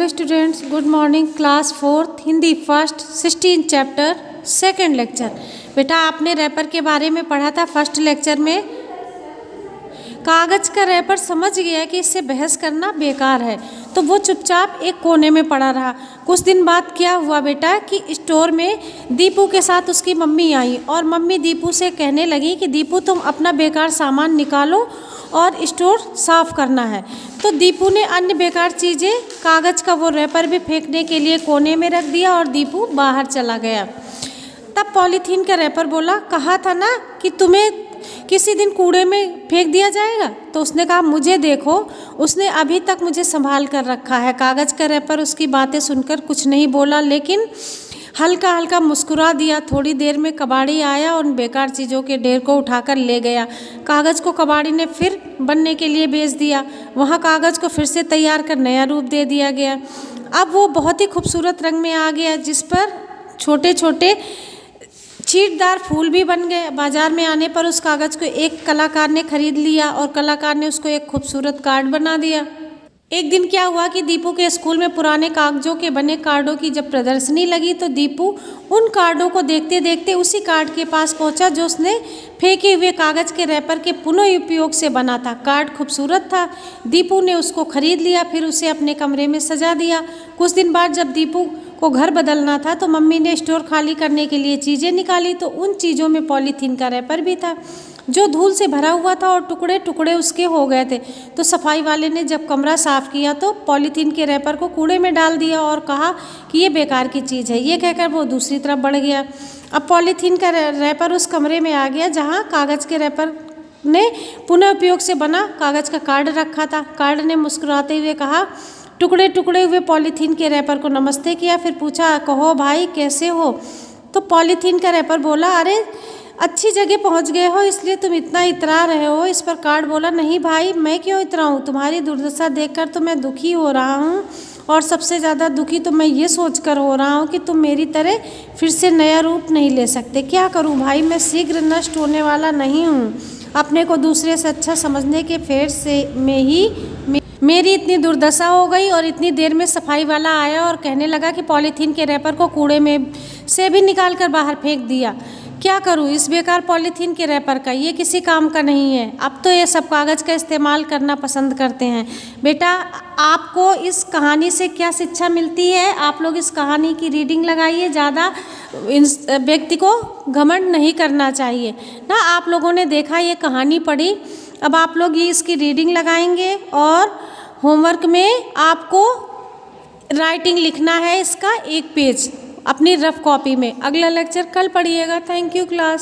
Hello students, good morning. Class 4th Hindi first 16 chapter second lecture. बेटा आपने wrapper के बारे में पढ़ा था फर्स्ट लेक्चर में। कागज़ का रैपर समझ गया कि इससे बहस करना बेकार है, तो वो चुपचाप एक कोने में पड़ा रहा। कुछ दिन बाद क्या हुआ बेटा कि स्टोर में दीपू के साथ उसकी मम्मी आई और मम्मी दीपू से कहने लगी कि दीपू तुम अपना बेकार सामान निकालो और स्टोर साफ़ करना है। तो दीपू ने अन्य बेकार चीज़ें, कागज़ का वो रैपर भी फेंकने के लिए कोने में रख दिया और दीपू बाहर चला गया। तब पॉलीथीन का रैपर बोला, कहा था ना कि तुम्हें किसी दिन कूड़े में फेंक दिया जाएगा। तो उसने कहा मुझे देखो, उसने अभी तक मुझे संभाल कर रखा है। कागज़ का रैपर उसकी बातें सुनकर कुछ नहीं बोला, लेकिन हल्का हल्का मुस्कुरा दिया। थोड़ी देर में कबाड़ी आया और उन बेकार चीज़ों के ढेर को उठाकर ले गया। कागज़ को कबाड़ी ने फिर बनने के लिए भेज दिया। वहाँ कागज़ को फिर से तैयार कर नया रूप दे दिया गया। अब वो बहुत ही खूबसूरत रंग में आ गया, जिस पर छोटे छोटे छींटदार फूल भी बन गए। बाजार में आने पर उस कागज़ को एक कलाकार ने खरीद लिया और कलाकार ने उसको एक खूबसूरत कार्ड बना दिया। एक दिन क्या हुआ कि दीपू के स्कूल में पुराने कागजों के बने कार्डों की जब प्रदर्शनी लगी, तो दीपू उन कार्डों को देखते देखते उसी कार्ड के पास पहुंचा जो उसने फेंके हुए कागज़ के रैपर के पुनः उपयोग से बना था। कार्ड खूबसूरत था, दीपू ने उसको खरीद लिया, फिर उसे अपने कमरे में सजा दिया। कुछ दिन बाद जब दीपू को घर बदलना था तो मम्मी ने स्टोर खाली करने के लिए चीज़ें निकाली, तो उन चीज़ों में पॉलीथीन का रैपर भी था जो धूल से भरा हुआ था और टुकड़े टुकड़े उसके हो गए थे। तो सफाई वाले ने जब कमरा साफ़ किया तो पॉलीथीन के रैपर को कूड़े में डाल दिया और कहा कि ये बेकार की चीज़ है। ये कहकर वो दूसरी तरफ बढ़ गया। अब पॉलीथीन का रैपर उस कमरे में आ गया जहाँ कागज़ के रैपर ने पुनः उपयोग से बना कागज़ का कार्ड रखा था। कार्ड ने मुस्कुराते हुए कहा, टुकड़े टुकड़े हुए पॉलीथीन के रैपर को नमस्ते किया, फिर पूछा, कहो भाई कैसे हो। तो पॉलीथीन का रैपर बोला, अरे अच्छी जगह पहुंच गए हो इसलिए तुम इतना इतरा रहे हो। इस पर कार्ड बोला, नहीं भाई मैं क्यों इतराऊं, तुम्हारी दुर्दशा देखकर तो मैं दुखी हो रहा हूं, और सबसे ज़्यादा दुखी तो मैं ये सोचकर हो रहा हूं कि तुम मेरी तरह फिर से नया रूप नहीं ले सकते। क्या करूं भाई, मैं शीघ्र नष्ट होने वाला नहीं हूँ। अपने को दूसरे से अच्छा समझने के फेर से में ही मेरी इतनी दुर्दशा हो गई। और इतनी देर में सफाई वाला आया और कहने लगा कि पॉलीथीन के रैपर को कूड़े में से भी निकाल कर बाहर फेंक दिया। क्या करूं इस बेकार पॉलीथीन के रैपर का, ये किसी काम का नहीं है। अब तो ये सब कागज़ का इस्तेमाल करना पसंद करते हैं। बेटा आपको इस कहानी से क्या शिक्षा मिलती है, आप लोग इस कहानी की रीडिंग लगाइए। ज़्यादा व्यक्ति को घमंड नहीं करना चाहिए ना। आप लोगों ने देखा, ये कहानी पढ़ी, अब आप लोग ये इसकी रीडिंग लगाएंगे और होमवर्क में आपको राइटिंग लिखना है इसका एक पेज अपनी रफ कॉपी में। अगला लेक्चर कल पढ़िएगा। Thank you class.